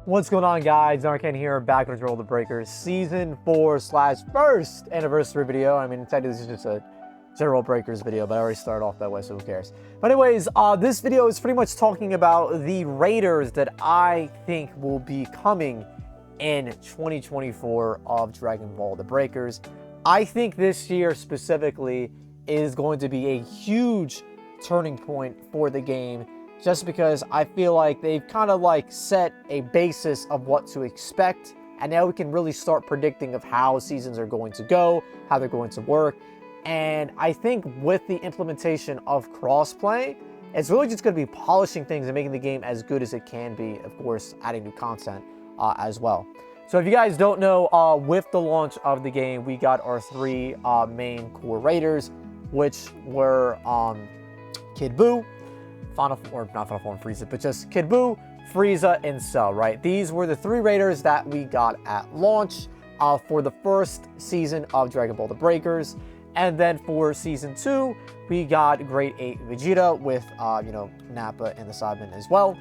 What's going on, guys? Ironcane here, back with Roll the Breakers Season 4/first anniversary video. I mean, technically this is just a general Breakers video, but I already started off that way, so who cares? But anyways, this video is pretty much talking about the Raiders that I think will be coming in 2024 of Dragon Ball The Breakers. I think this year specifically is going to be a huge turning point for the game, just because I feel like they've kind of like set a basis of what to expect, and now we can really start predicting of how seasons are going to go, how they're going to work. And I think with the implementation of crossplay, it's really just going to be polishing things and making the game as good as it can be, of course adding new content as well. So if you guys don't know, with the launch of the game, we got our three main core Raiders, which were Kid Buu, not Final Form Frieza, but just Kid Buu, Frieza, and Cell, right? These were the three Raiders that we got at launch for the first season of Dragon Ball The Breakers. And then for Season 2, we got Grade 8 Vegeta with, Nappa and the Cybermen as well.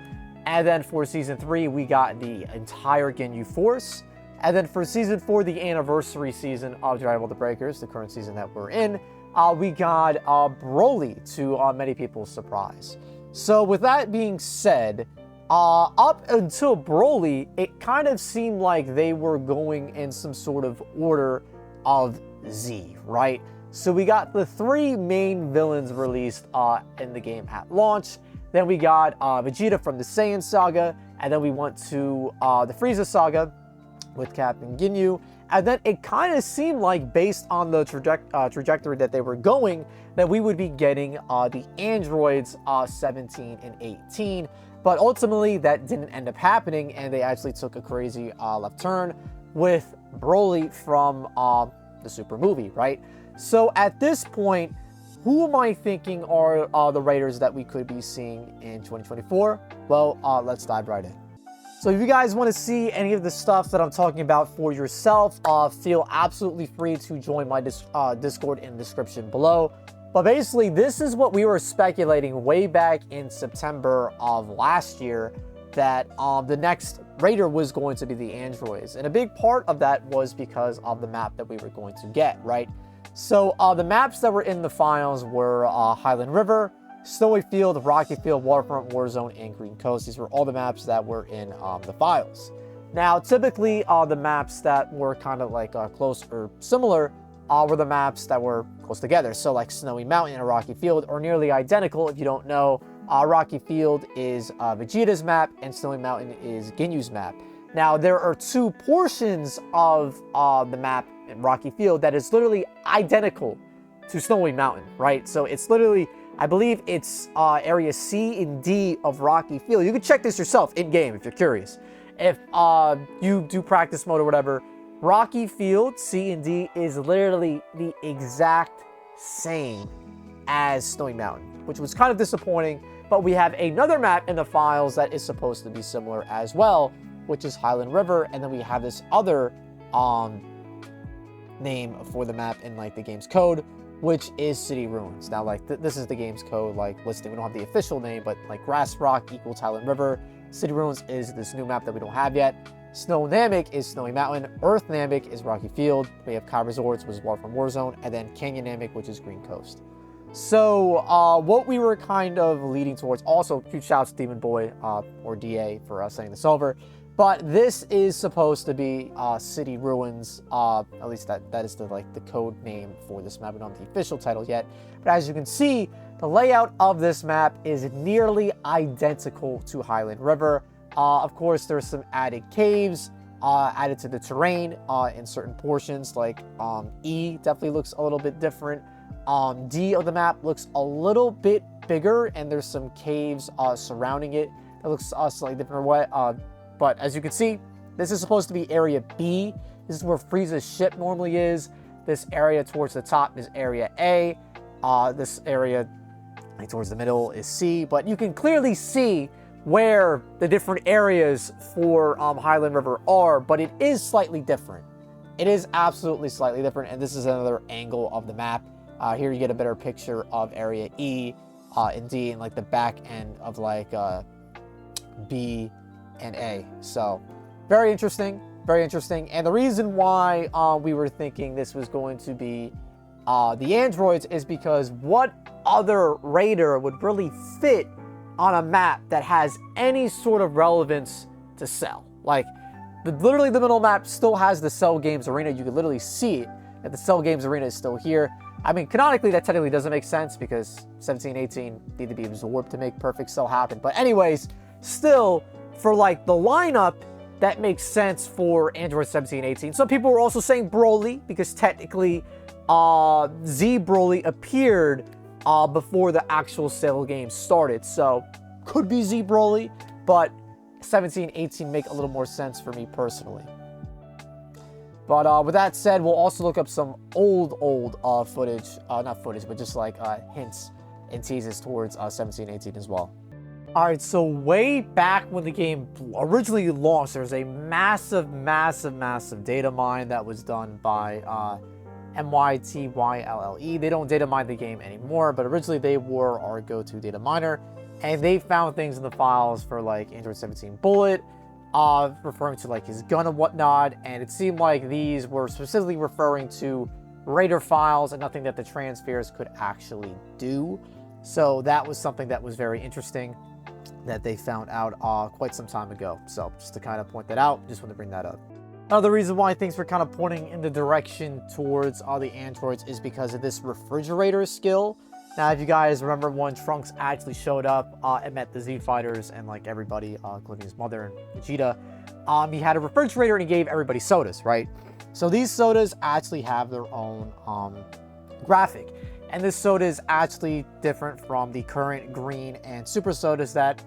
And then for Season 3, we got the entire Ginyu Force. And then for Season 4, the anniversary season of Dragon Ball The Breakers, the current season that we're in, we got Broly, to many people's surprise. So with that being said, up until Broly, it kind of seemed like they were going in some sort of order of Z, right? So we got the three main villains released in the game at launch. Then we got Vegeta from the Saiyan Saga, and then we went to the Frieza Saga with Captain Ginyu. And then it kind of seemed like, based on the trajectory that they were going, that we would be getting the androids 17 and 18. But ultimately, that didn't end up happening, and they actually took a crazy left turn with Broly from the Super movie, right? So at this point, who am I thinking are the Raiders that we could be seeing in 2024? Well, let's dive right in. So if you guys want to see any of the stuff that I'm talking about for yourself, feel absolutely free to join my Discord in the description below. But basically, this is what we were speculating way back in September of last year, that the next Raider was going to be the androids. And a big part of that was because of the map that we were going to get, right? So the maps that were in the files were Highland River, Snowy Field, Rocky Field, Waterfront, Warzone, and Green Coast. These were all the maps that were in the files. Now, typically, the maps that were kind of like close or similar were the maps that were close together. So like Snowy Mountain and Rocky Field are nearly identical. If you don't know, Rocky Field is Vegeta's map, and Snowy Mountain is Ginyu's map. Now, there are two portions of the map in Rocky Field that is literally identical to Snowy Mountain, right? So it's literally, I believe it's area C and D of Rocky Field. You can check this yourself in-game if you're curious. If you do practice mode or whatever, Rocky Field, C and D, is literally the exact same as Snowy Mountain, which was kind of disappointing. But we have another map in the files that is supposed to be similar as well, which is Highland River. And then we have this other name for the map in like the game's code, which is City Ruins. Now, like, this is the game's code, like, listing. We don't have the official name, but, like, Grass Rock equals Highland River. City Ruins is this new map that we don't have yet. Snow Namek is Snowy Mountain. Earth Namek is Rocky Field. We have Kai Resorts, which is Waterfront Warzone. And then Canyon Namek, which is Green Coast. So, what we were kind of leading towards, also, huge shout out to Demon Boy, or DA, for saying this over. But this is supposed to be City Ruins. At least that is the code name for this map. We don't have the official title yet. But as you can see, the layout of this map is nearly identical to Highland River. Of course, there's some added caves added to the terrain in certain portions. Like E definitely looks a little bit different. D of the map looks a little bit bigger, and there's some caves surrounding it. It looks slightly different way. But as you can see, this is supposed to be Area B. This is where Frieza's ship normally is. This area towards the top is Area A. This area towards the middle is C. But you can clearly see where the different areas for Highland River are, but it is slightly different. It is absolutely slightly different, and this is another angle of the map. Here you get a better picture of Area E and D, and like the back end of like B and A. So, very interesting, very interesting. And the reason why we were thinking this was going to be the androids is because what other raider would really fit on a map that has any sort of relevance to Cell? Like, literally the middle map still has the Cell Games Arena. You can literally see it, that the Cell Games Arena is still here. I mean, canonically, that technically doesn't make sense because 17, 18 need to be absorbed to make Perfect Cell happen. But anyways, still, for like the lineup, that makes sense for Android 17, 18. Some people were also saying Broly because technically Z Broly appeared before the actual Cell game started. So, could be Z Broly, but 17, 18 make a little more sense for me personally. But with that said, we'll also look up some old footage, not footage, but just like hints and teases towards 17, 18 as well. All right, so way back when the game originally launched, there was a massive data mine that was done by MYTYLLE. They don't data mine the game anymore, but originally they were our go-to data miner. And they found things in the files for like Android 17 Bullet, referring to like his gun and whatnot. And it seemed like these were specifically referring to Raider files and nothing that the transfers could actually do. So that was something that was very interesting that they found out quite some time ago. So just to kind of point that out, just want to bring that up. Another reason why things were kind of pointing in the direction towards the androids is because of this refrigerator skill. Now, if you guys remember when Trunks actually showed up and met the Z Fighters and like everybody, including his mother and Vegeta, he had a refrigerator and he gave everybody sodas, right? So these sodas actually have their own graphic. And this soda is actually different from the current green and super sodas that,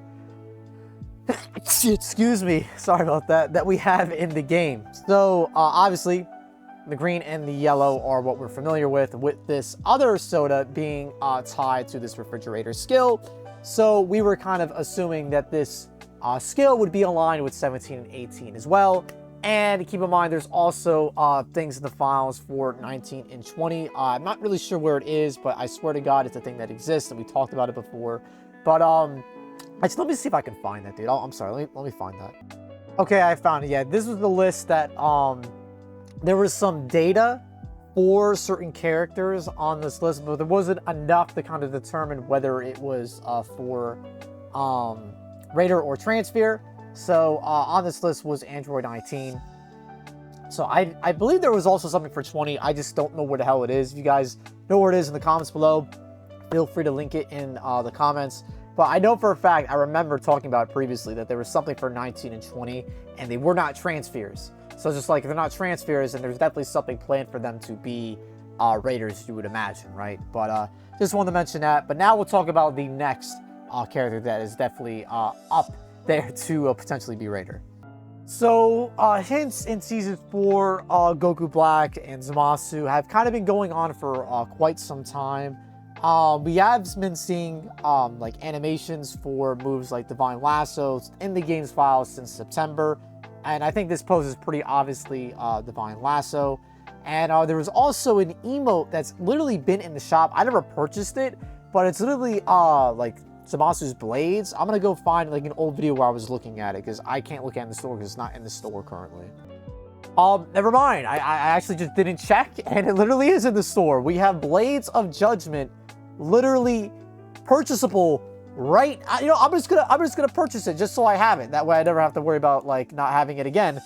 excuse me, sorry about that, that we have in the game. So obviously, the green and the yellow are what we're familiar with this other soda being tied to this refrigerator skill. So we were kind of assuming that this skill would be aligned with 17 and 18 as well. And keep in mind, there's also things in the files for 19 and 20. I'm not really sure where it is, but I swear to God, it's a thing that exists, and we talked about it before. But actually, let me see if I can find that, dude. I'm sorry, let me find that. Okay, I found it. Yeah, this was the list that there was some data for certain characters on this list, but there wasn't enough to kind of determine whether it was for Raider or Transfer. So on this list was Android 19. So I believe there was also something for 20. I just don't know where the hell it is. If you guys know where it is in the comments below, feel free to link it in the comments. But I know for a fact, I remember talking about it previously, that there was something for 19 and 20, and they were not transfers. So just like, if they're not transfers, then there's definitely something planned for them to be Raiders, you would imagine, right? But just wanted to mention that. But now we'll talk about the next character that is definitely up there to potentially be Raider. So hints in Season 4, Goku Black and Zamasu have kind of been going on for quite some time. We have been seeing like animations for moves like Divine Lassos in the game's files since September. And I think this pose is pretty obviously Divine Lasso. And there was also an emote that's literally been in the shop. I never purchased it, but it's literally like Zamasu's blades. I'm gonna go find like an old video where I was looking at it because I can't look at it in the store because it's not in the store currently. Never mind. I actually just didn't check, and it literally is in the store. We have Blades of Judgment, literally purchasable. Right, you know, I'm just gonna purchase it just so I have it. That way I never have to worry about like not having it again.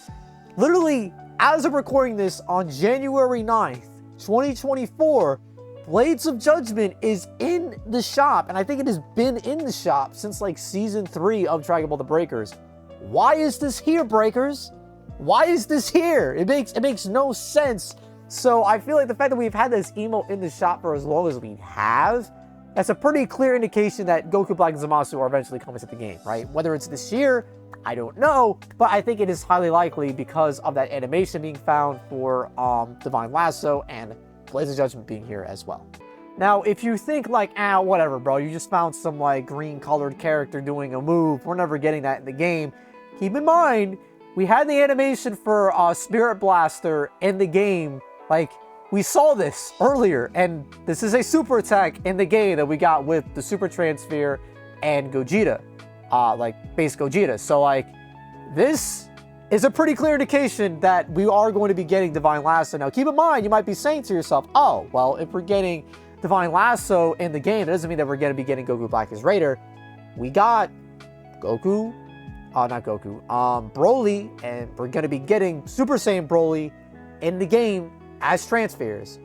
Literally, as I'm recording this on January 9th, 2024, Blades of Judgment is in the shop, and I think it has been in the shop since like Season 3 of Dragon Ball The Breakers. Why is this here, Breakers? Why is this here? It makes no sense. So I feel like the fact that we've had this emote in the shop for as long as we have, that's a pretty clear indication that Goku Black and Zamasu are eventually coming to the game, right? Whether it's this year, I don't know, but I think it is highly likely because of that animation being found for Divine Lasso and Blades of Judgment being here as well. Now, if you think like, whatever, bro, you just found some like green colored character doing a move, we're never getting that in the game. Keep in mind, we had the animation for Spirit Blaster in the game, like, we saw this earlier, and this is a super attack in the game that we got with the Super Transfer and Gogeta, like base Gogeta. So like, this is a pretty clear indication that we are going to be getting Divine Lasso. Now, keep in mind, you might be saying to yourself, oh, well, if we're getting Divine Lasso in the game, that doesn't mean that we're going to be getting Goku Black as Raider. We got Broly, and we're going to be getting Super Saiyan Broly in the game as transfers.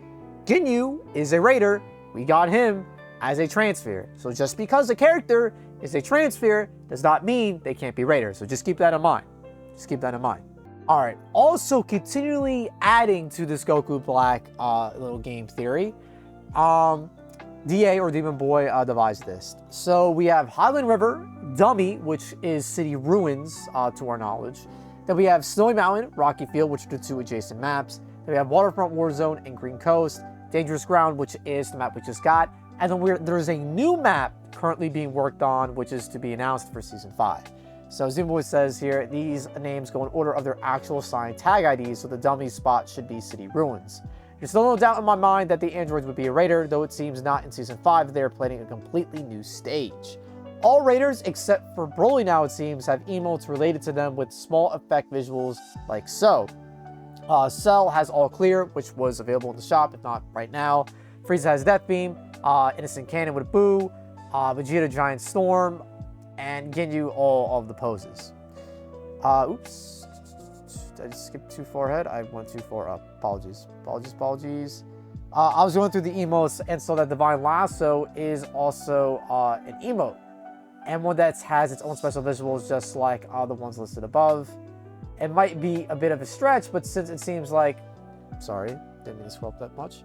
Ginyu is a Raider. We got him as a transfer. So just because a character is a transfer does not mean they can't be Raiders. So just keep that in mind. Just keep that in mind. All right. Also, continually adding to this Goku Black little game theory, DA or Demon Boy devised this. So we have Highland River, Dummy, which is city ruins to our knowledge. Then we have Snowy Mountain, Rocky Field, which are the two adjacent maps. Then we have Waterfront War Zone and Green Coast, Dangerous Ground, which is the map we just got. And then there's a new map currently being worked on, which is to be announced for Season 5. So as Demon Boy says here, these names go in order of their actual assigned tag IDs, so the dummy spot should be City Ruins. There's still no doubt in my mind that the androids would be a Raider, though it seems not in Season 5 they are planning a completely new stage. All Raiders, except for Broly now it seems, have emotes related to them with small effect visuals like so. Cell has All Clear, which was available in the shop, if not right now. Frieza has Death Beam, Innocent Cannon with a Boo, Vegeta Giant Storm, and Ginyu all of the poses. Oops. Did I just skip too far ahead? I went too far up. Apologies. Apologies. I was going through the emotes and saw that Divine Lasso is also an emote. And one that has its own special visuals just like the ones listed above. It might be a bit of a stretch, but since it seems like... Sorry, didn't mean to scroll up that much.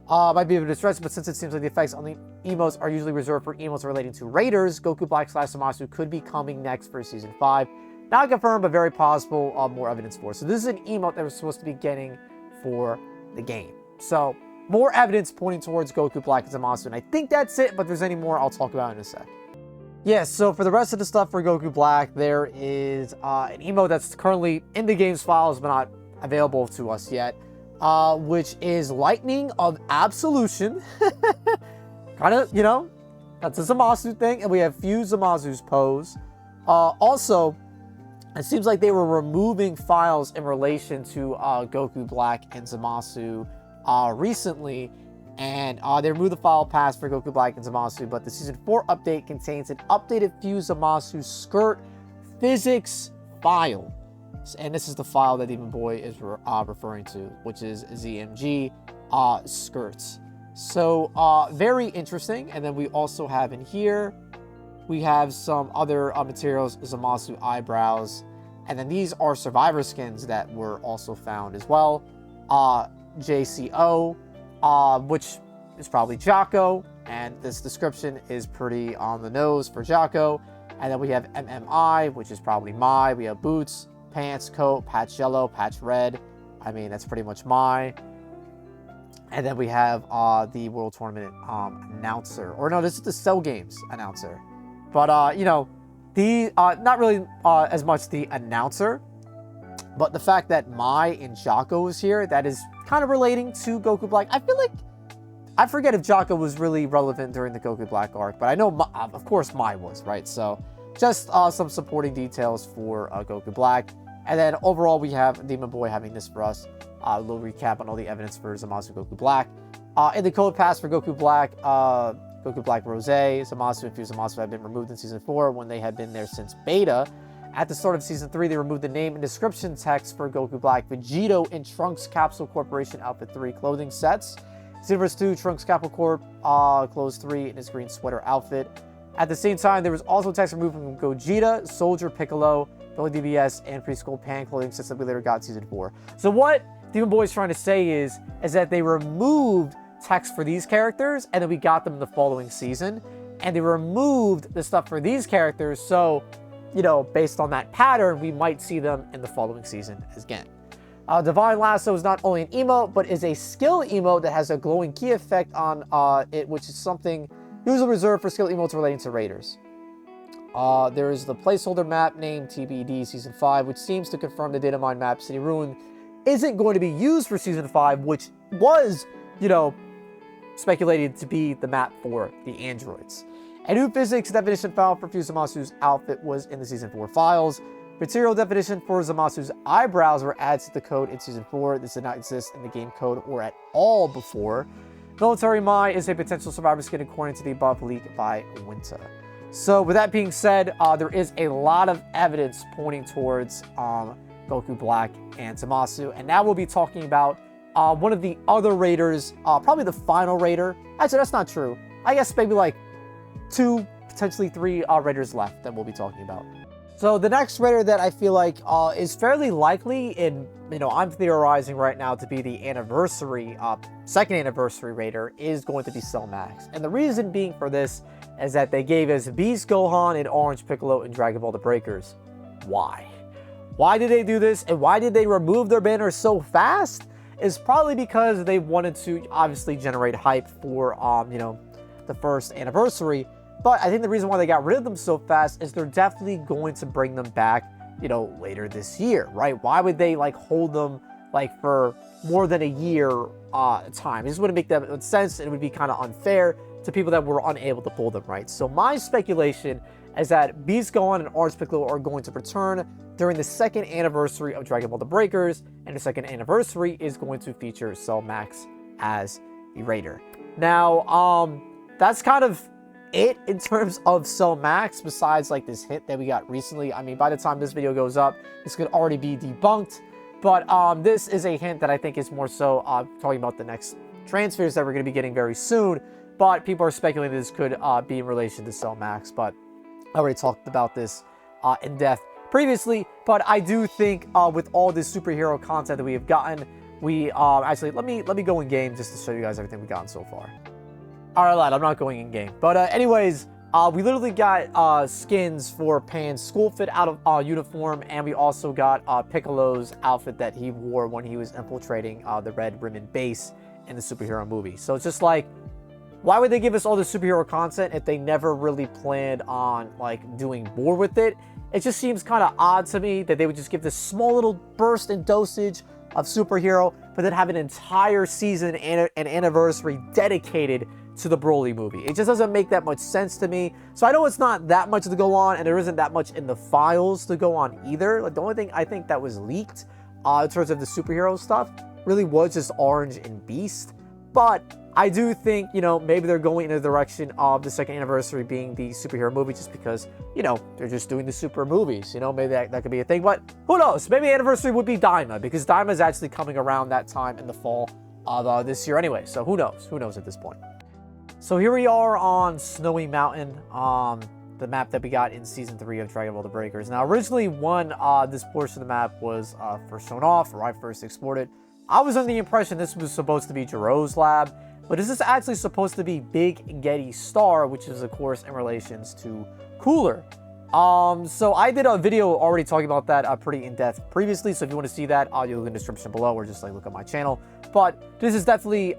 Might be a bit of a stretch, but since it seems like the effects on the emotes are usually reserved for emotes relating to Raiders, Goku Black / Zamasu could be coming next for Season 5. Not confirmed, but very possible, more evidence for. So this is an emote that we're supposed to be getting for the game. So, more evidence pointing towards Goku Black and Zamasu. And I think that's it, but if there's any more, I'll talk about it in a sec. Yeah, so for the rest of the stuff for Goku Black, there is an emote that's currently in the game's files, but not available to us yet. Which is Lightning of Absolution. Kind of, you know, that's a Zamasu thing. And we have few Zamasu's pose. Also, it seems like they were removing files in relation to Goku Black and Zamasu recently. And they removed the file path for Goku Black and Zamasu. But the Season 4 update contains an updated few Zamasu skirt physics file. And this is the file that Demon Boy is referring to, which is ZMG skirts. So, very interesting. And then we also have in here, we have some other materials, Zamasu eyebrows. And then these are survivor skins that were also found as well. JCO, which is probably Jocko. And this description is pretty on the nose for Jocko. And then we have MMI, which is probably Mai. We have Boots, Pants, Coat, Patch Yellow, Patch Red. I mean, that's pretty much Mai. And then we have the World Tournament announcer. Or no, this is the Cell Games announcer. But, you know, the not really as much the announcer, but the fact that Mai and Jocko is here, that is kind of relating to Goku Black. I feel like, I forget if Jocko was really relevant during the Goku Black arc, but I know, of course, Mai was, right? So, just some supporting details for Goku Black. And then overall, we have Demon Boy having this for us. A little recap on all the evidence for Zamasu Goku Black. In the code pass for Goku Black Rose, Zamasu and Fuse Zamasu have been removed in Season 4 when they had been there since Beta. At the start of Season 3, they removed the name and description text for Goku Black, Vegeta, and Trunks Capsule Corporation Outfit 3 clothing sets. Xenoverse 2, Trunks Capsule Corp, Clothes 3 in his green sweater outfit. At the same time, there was also text removed from Gogeta, Soldier Piccolo, Billy DBS, and Preschool Pan clothing sets that we later got in Season 4. So what Demon Boy is trying to say is that they removed text for these characters, and then we got them in the following season. And they removed the stuff for these characters, so, you know, based on that pattern, we might see them in the following season again. Divine Lasso is not only an emote, but is a skill emote that has a glowing key effect on it, which is something usually reserved for skill emotes relating to Raiders. There is the placeholder map named TBD Season 5, which seems to confirm the data mine map City Ruin isn't going to be used for Season 5, which was, you know, speculated to be the map for the androids. A new physics definition file for Fuse Zamasu's outfit was in the Season 4 files. Material definition for Zamasu's eyebrows were added to the code in Season 4. This did not exist in the game code or at all before. Military Mai is a potential survivor skin according to the above leak by Winter. So with that being said, there is a lot of evidence pointing towards Goku Black and Zamasu. And now we'll be talking about one of the other raiders, probably the final raider. Actually, that's not true. I guess maybe like 2, potentially 3 raiders left that we'll be talking about. So the next raider that I feel like is fairly likely, and I'm theorizing right now to be the anniversary, second anniversary raider, is going to be Cell Max. And the reason being for this is that they gave us Beast Gohan and Orange Piccolo in Dragon Ball The Breakers. Why? Why did they do this, and why did they remove their banners so fast? It's probably because they wanted to obviously generate hype for the first anniversary. But I think the reason why they got rid of them so fast is they're definitely going to bring them back, later this year, right? Why would they hold them for more than a year time? It just wouldn't make that sense. It would be kind of unfair to people that were unable to pull them, right? So my speculation is that Beast Gohan and Orange Piccolo are going to return during the second anniversary of Dragon Ball The Breakers, and the second anniversary is going to feature Cell Max as the raider. Now, that's kind of it in terms of Cell Max, besides this hint that we got recently. I mean, by the time this video goes up, this could already be debunked, but this is a hint that I think is more so talking about the next transfers that we're going to be getting very soon. But people are speculating this could be in relation to Cell Max, but I already talked about this in depth previously. But I do think with all this superhero content that we have gotten, we actually let me go in game just to show you guys everything we've gotten so far. All right, lad, I'm not going in game. But anyways, we literally got skins for Pan's school fit out of uniform, and we also got Piccolo's outfit that he wore when he was infiltrating the Red Ribbon base in the superhero movie. So it's just why would they give us all this superhero content if they never really planned on doing more with it? It just seems kind of odd to me that they would just give this small little burst and dosage of superhero, but then have an entire season and an anniversary dedicated to the Broly movie. It just doesn't make that much sense to me. So I know it's not that much to go on, and there isn't that much in the files to go on either. The only thing I think that was leaked in terms of the superhero stuff really was just Orange and Beast. But I do think, maybe they're going in the direction of the second anniversary being the superhero movie, just because, they're just doing the super movies. Maybe that could be a thing. But who knows? Maybe the anniversary would be Daima, because Daima is actually coming around that time in the fall of this year anyway. So who knows? Who knows at this point? So here we are on Snowy Mountain, the map that we got in Season 3 of Dragon Ball The Breakers. Now, originally, when this portion of the map was first shown off, or I first explored it, I was under the impression this was supposed to be Jiro's lab, but this is actually supposed to be Big Getty Star, which is, of course, in relations to Cooler. So I did a video already talking about that pretty in-depth previously, so if you want to see that, you'll look in the description below, or just look at my channel. But this is definitely,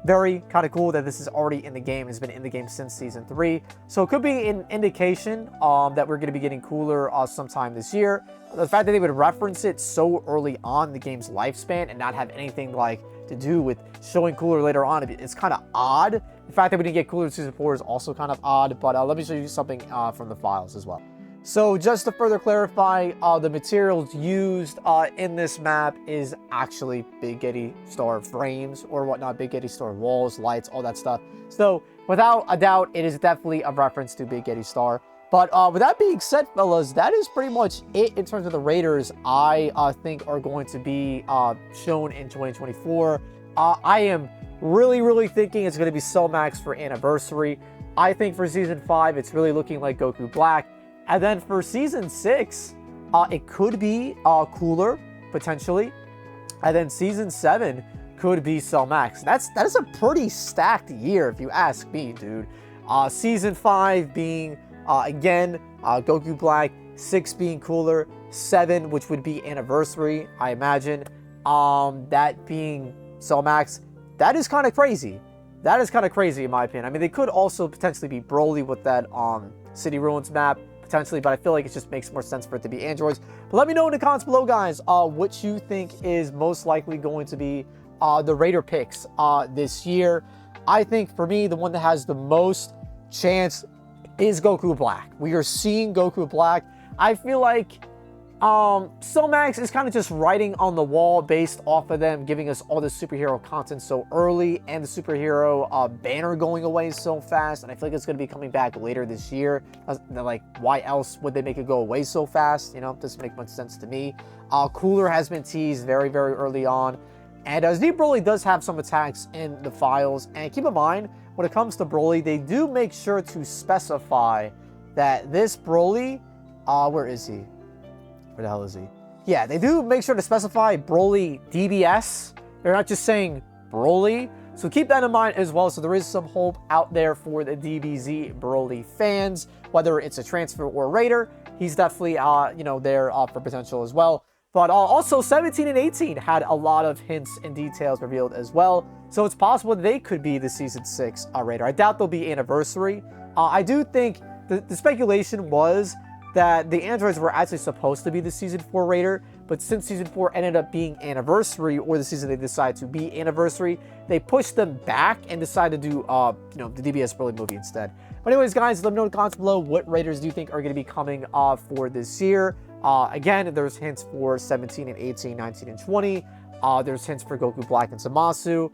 very kind of cool that this is already in the game. It's been in the game since Season 3. So it could be an indication that we're going to be getting Cooler sometime this year. The fact that they would reference it so early on in the game's lifespan and not have anything to do with showing Cooler later on, it's kind of odd. The fact that we didn't get Cooler in Season 4 is also kind of odd. But let me show you something from the files as well. So just to further clarify, the materials used in this map is actually Big Getty Star frames or whatnot, Big Getty Star walls, lights, all that stuff. So without a doubt, it is definitely a reference to Big Getty Star. But with that being said, fellas, that is pretty much it in terms of the raiders I think are going to be shown in 2024. I am really thinking it's going to be Cell Max for Anniversary. I think for Season 5, it's really looking like Goku Black. And then for Season 6, it could be Cooler, potentially. And then Season 7 could be Cell Max. That is a pretty stacked year, if you ask me, dude. Season 5 being, again, Goku Black. 6 being Cooler. 7, which would be Anniversary, I imagine. That being Cell Max. That is kind of crazy. That is kind of crazy, in my opinion. I mean, they could also potentially be Broly with that City Ruins map. Potentially, but I feel like it just makes more sense for it to be androids. But let me know in the comments below, guys, what you think is most likely going to be the Raider picks this year. I think for me, the one that has the most chance is Goku Black. We are seeing Goku Black. I feel like Somax is kind of just writing on the wall based off of them giving us all the superhero content so early and the superhero banner going away so fast, and I feel like it's going to be coming back later this year. Like, why else would they make it go away so fast? You know, it doesn't make much sense to me. Cooler has been teased very, very early on, and Z Broly does have some attacks in the files, and keep in mind, when it comes to Broly, they do make sure to specify that this Broly, where is he? Where the hell is he? Yeah, they do make sure to specify Broly DBS. They're not just saying Broly. So keep that in mind as well. So there is some hope out there for the DBZ Broly fans, whether it's a transfer or Raider. He's definitely, you know, there for potential as well. But also 17 and 18 had a lot of hints and details revealed as well. So it's possible they could be the Season 6 Raider. I doubt they'll be Anniversary. I do think the speculation was that the androids were actually supposed to be the Season 4 Raider, but since Season 4 ended up being Anniversary, or the season they decided to be Anniversary, they pushed them back and decided to do, you know, the DBS Broly movie instead. But anyways, guys, let me know in the comments below what Raiders do you think are going to be coming for this year. Again, there's hints for 17 and 18, 19 and 20. There's hints for Goku Black and Zamasu.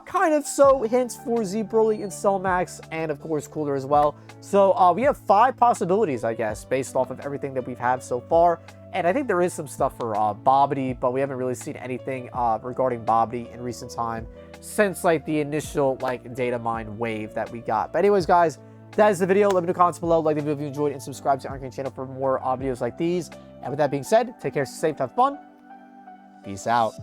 Kind of so hints for Z Broly and Cell Max, and of course Cooler as well. So we have 5 possibilities, I guess, based off of everything that we've had so far. And I think there is some stuff for Bobbity, but we haven't really seen anything regarding Bobbity in recent time since like the initial like data mine wave that we got. But anyways, guys, that is the video. Let me know in the comments below, like the video if you enjoyed, and subscribe to the Ironcane channel for more videos like these. And with that being said, take care, stay safe, have fun. Peace out.